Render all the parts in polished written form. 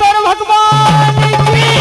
शंकर भगवान की।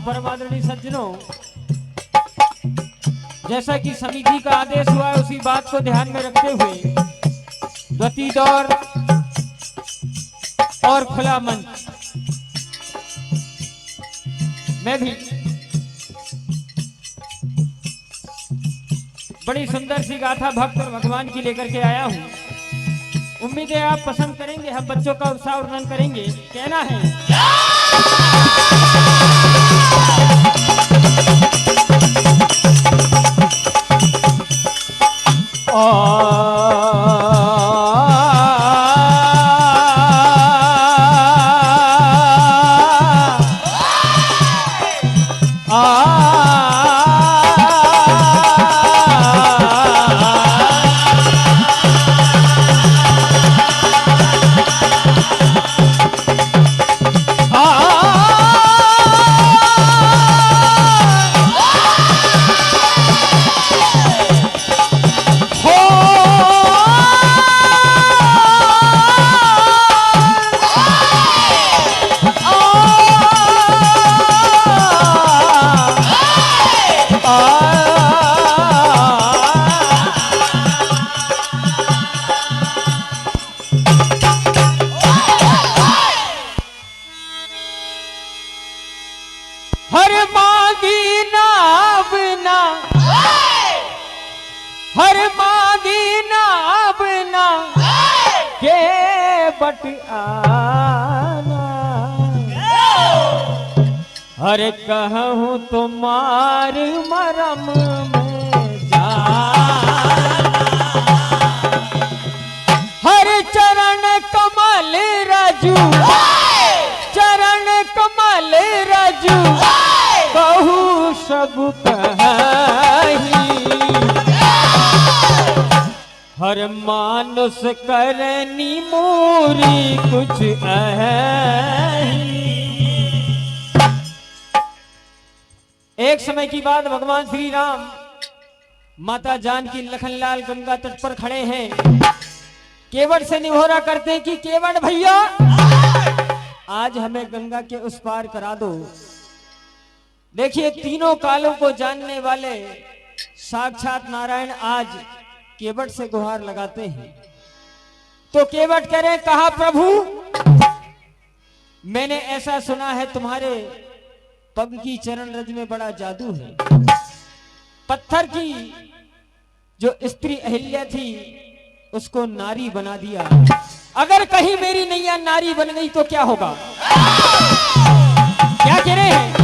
परमादरणीय सज्जनों, जैसा कि समिति का आदेश हुआ है उसी बात को ध्यान में रखते हुए द्वितीय दौर और खुला मंच मैं भी बड़ी सुंदर सी गाथा भक्त और भगवान की लेकर के आया हूं। उम्मीद है आप पसंद करेंगे, हम बच्चों का उत्साह वर्णन करेंगे। कहना है बट आना, हरे कहूँ तुम्हार मरम में जाना, हर चरण कमल राजू, चरण कमल राजू, कहूँ सब कहीं, हर मानुष करनी मूरी कुछ अही। एक समय की बात, भगवान श्री राम माता जानकी लखनलाल गंगा तट पर खड़े हैं। केवट से निहोरा करते हैं कि केवट भैया आज हमें गंगा के उस पार करा दो। देखिए, तीनों कालों को जानने वाले साक्षात नारायण आज केवट से गुहार लगाते हैं। तो केवट कह रहे, कहा प्रभु मैंने ऐसा सुना है तुम्हारे पग की चरण रज में बड़ा जादू है। पत्थर की जो स्त्री अहिल्या थी उसको नारी बना दिया। अगर कहीं मेरी नैया नारी बन गई तो क्या होगा? क्या कह रहे हैं?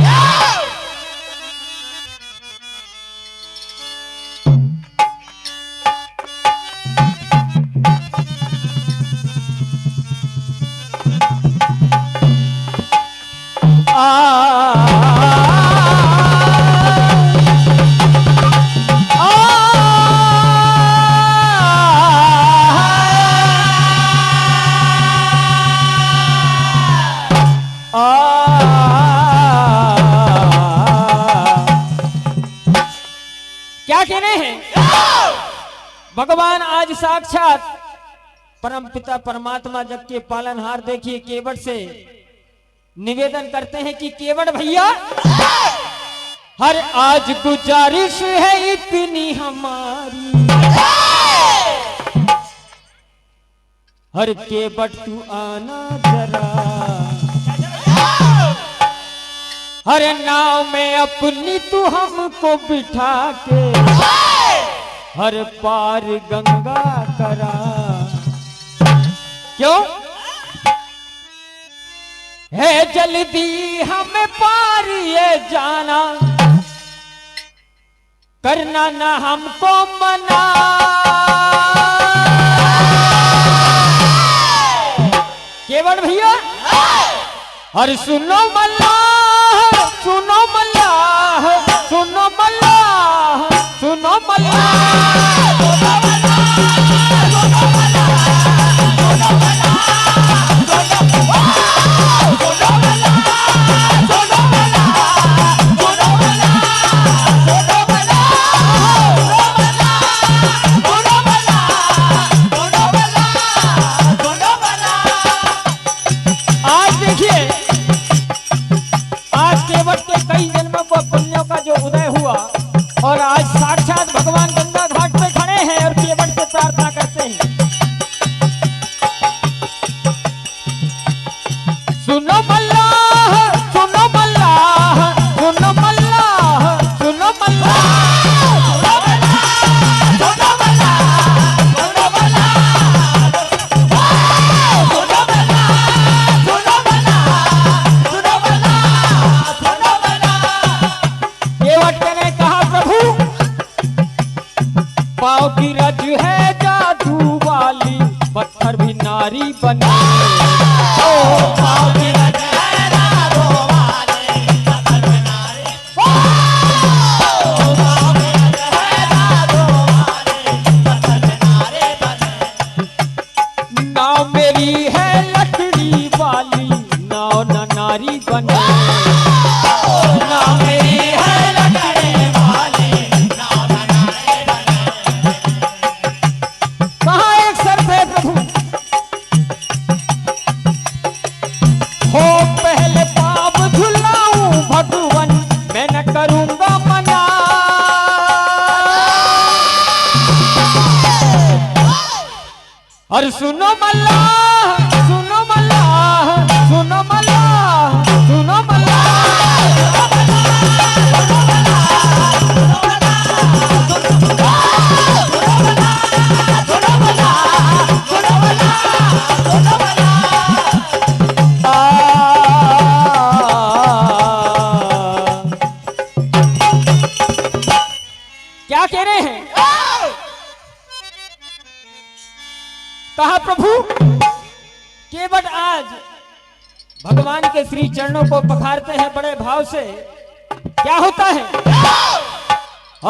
क्या कहने हैं? भगवान आज साक्षात परम पिता परमात्मा जग के पालनहार देखिए केवट से निवेदन करते हैं कि केवट भैया हर आज गुजारिश है इतनी हमारी, हर केवट तू आना जरा, हर नाव में अपनी तू हमको बिठा के हर पार गंगा करा। क्यों है जल्दी हमें पार ये जाना, करना ना हमको मना। केवट भैया अरे सुनो मल्लाह, सुनो मल्लाह, सुनो मल्लाह, सुनो मल्लाह, और आज साक्षात भगवान गंगा घाट पे खड़े हैं और केवट से प्रार्थना करते हैं। सुनो मल्लाह, सुनो मल्लाह, सुनो मल्लाह, सुनो मल्लाह, सुनो मल्लाह, सुनो मल्लाह, सुनो मल्लाह, सुनो मल्लाह, सुनो मल्लाह, सुनो मल्लाह। केवट ने कहा पाँव की रज है जादू वाली, पत्थर भी नारी बनी। ओ पाँव की रज है जादू वाली, पत्थर भी नारी। ओ पाँव की रज है जादू वाली, पत्थर भी नारी बनी। नाव मेरी है लकड़ी वाली, नाव न नारी बनी। नाव मेरी है लकड़ी वाली, नाव न नारी बनी। कहाँ एक शर्त है प्रभु, हो पहले पाप धुलाऊं भगवन, मैं न करूंगा मना। और सुनो मल्लाह, सुनो मल्लाह, सुनो मल्लाह, सुनो मल्लाह, क्या कह रहे हैं? कहा प्रभु केवट आज भगवान के श्री चरणों को पखारते हैं बड़े भाव से। क्या होता है?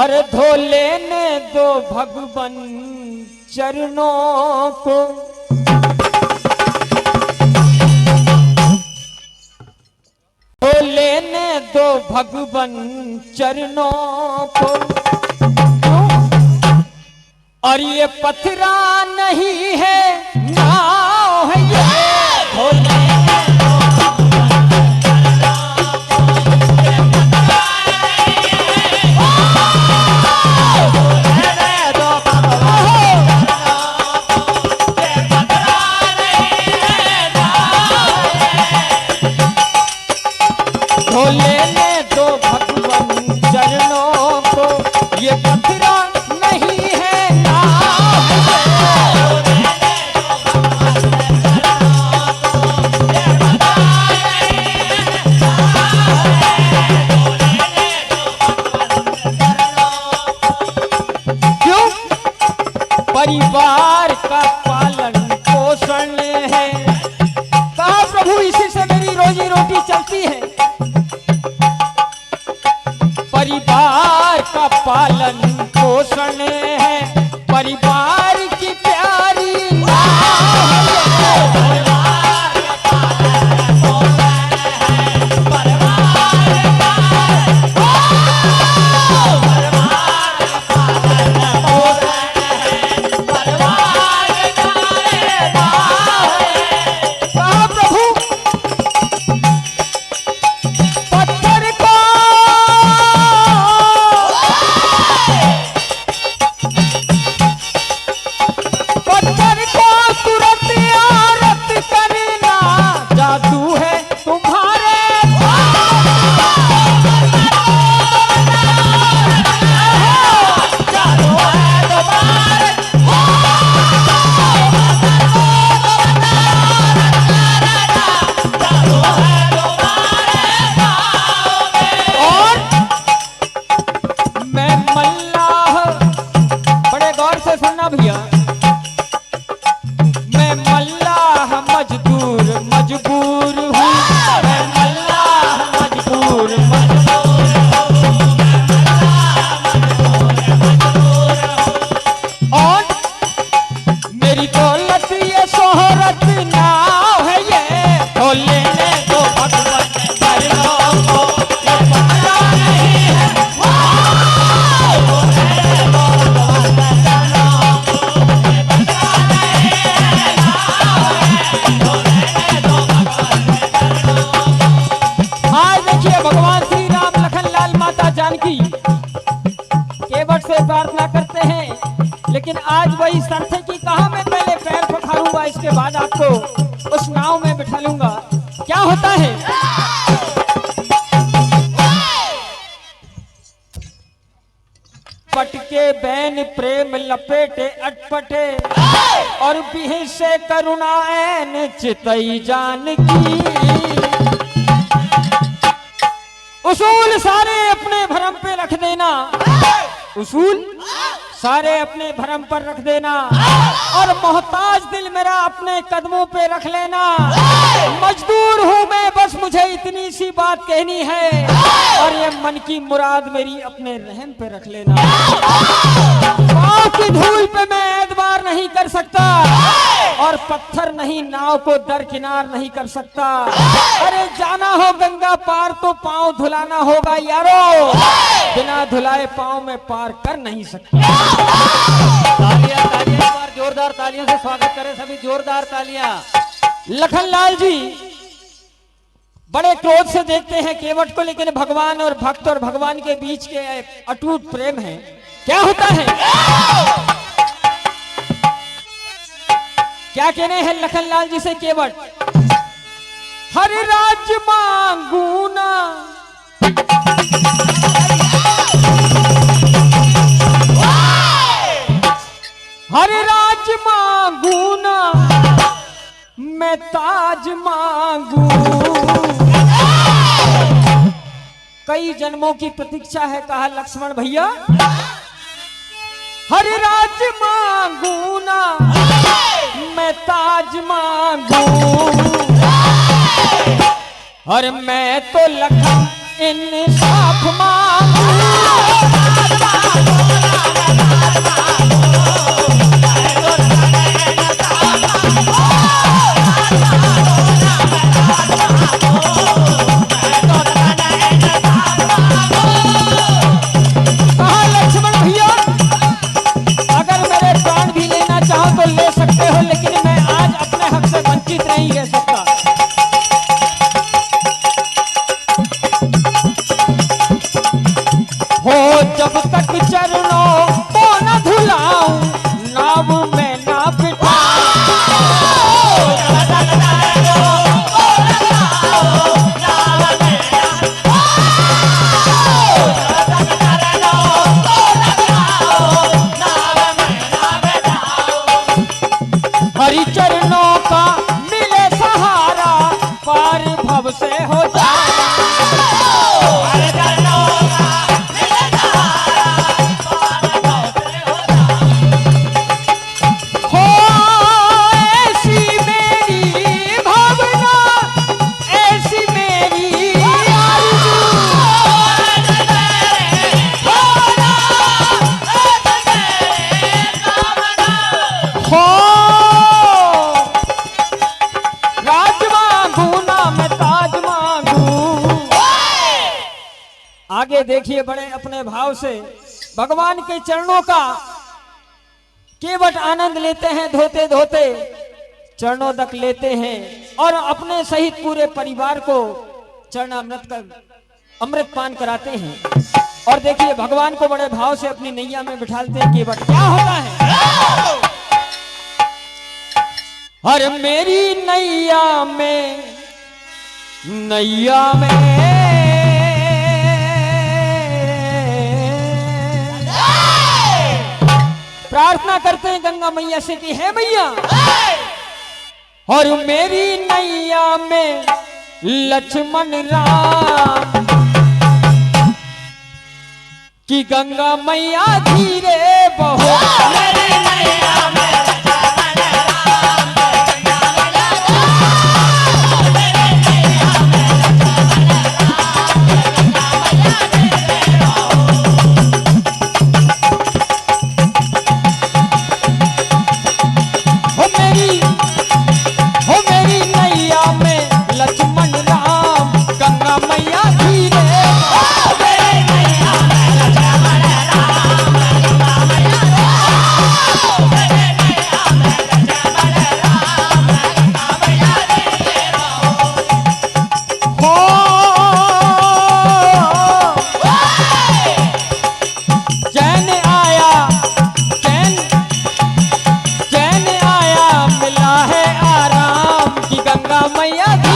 अरे धो लेने दो भगवान चरणों को, धो लेने दो भगवान चरणों को। और ये पथरा नहीं है, नाव है ये, धो लेने दो लेने दो भगवान चरणों को, ये पथरा नहीं है नाव। क्यों? परिवार का पालन पोषण है। कहा प्रभु इसी से मेरी रोजी रोटी चलती है। परिवार का पालन पोषण है, परिवार की प्यारी पाँव में बिठा लूंगा। क्या होता है? पटके बैन प्रेम लपेटे अटपटे और बिहे से करुणा ऐन चितई जान की। उसूल सारे अपने भरम पे रख देना, उसूल सारे अपने भरम पर रख देना और मोहताज दिल मेरा अपने कदमों पे रख लेना। मजदूर हूं मैं, बस मुझे इतनी सी बात कहनी है और ये मन की मुराद मेरी अपने रहम पे रख लेना। पाँव की धूल पे मैं एतबार नहीं कर सकता और पत्थर नहीं नाव को दरकिनार नहीं कर सकता। अरे जाना हो गंगा पार तो पाँव धुलाना होगा यारो, बिना धुलाए पाँव में पार कर नहीं सकता। तालियां तालियां, एक बार जोरदार तालियों से स्वागत करें सभी, जोरदार तालियां। लखनलाल जी बड़े क्रोध से देखते हैं केवट को, लेकिन भगवान और भक्त और भगवान के बीच के एक अटूट प्रेम है। क्या होता है? क्या कहने हैं लखनलाल जी से केवट? हर राज मांगू ना, हर राज मांगू ना, मैं ताज मांगू। कई जन्मों की प्रतीक्षा है, कहा लक्ष्मण भैया। हर राज मांगू ना, मैं ताज मांगू और मैं तो लखन इंसाफ मांगू। ले सकते हो, लेकिन मैं आज अपने हक से वंचित नहीं रह सकता। हो जब तक चरणों को न धुलाऊं, नाव में ना बिठाऊं। हरि चरणों का मिले सहारा, पार भव से हो जाए। हरि चरणों का मिले सहारा, पार भव से हो जाए। हो ऐसी मेरी भावना, ऐसी मेरी आरज़ू। हो आगे देखिए, बड़े अपने भाव से भगवान के चरणों का केवट आनंद लेते हैं, धोते धोते चरणों तक लेते हैं और अपने सहित पूरे परिवार को चरणामृत का अमृत पान कराते हैं। और देखिए भगवान को बड़े भाव से अपनी नैया में बिठाते हैं केवट। क्या होता है? हर मेरी नैया में, नैया में प्रार्थना करते हैं गंगा मैया से कि हे मैया, और मेरी नैया में लक्ष्मण राम, कि गंगा मैया धीरे बहो। मेरी नैया में भैया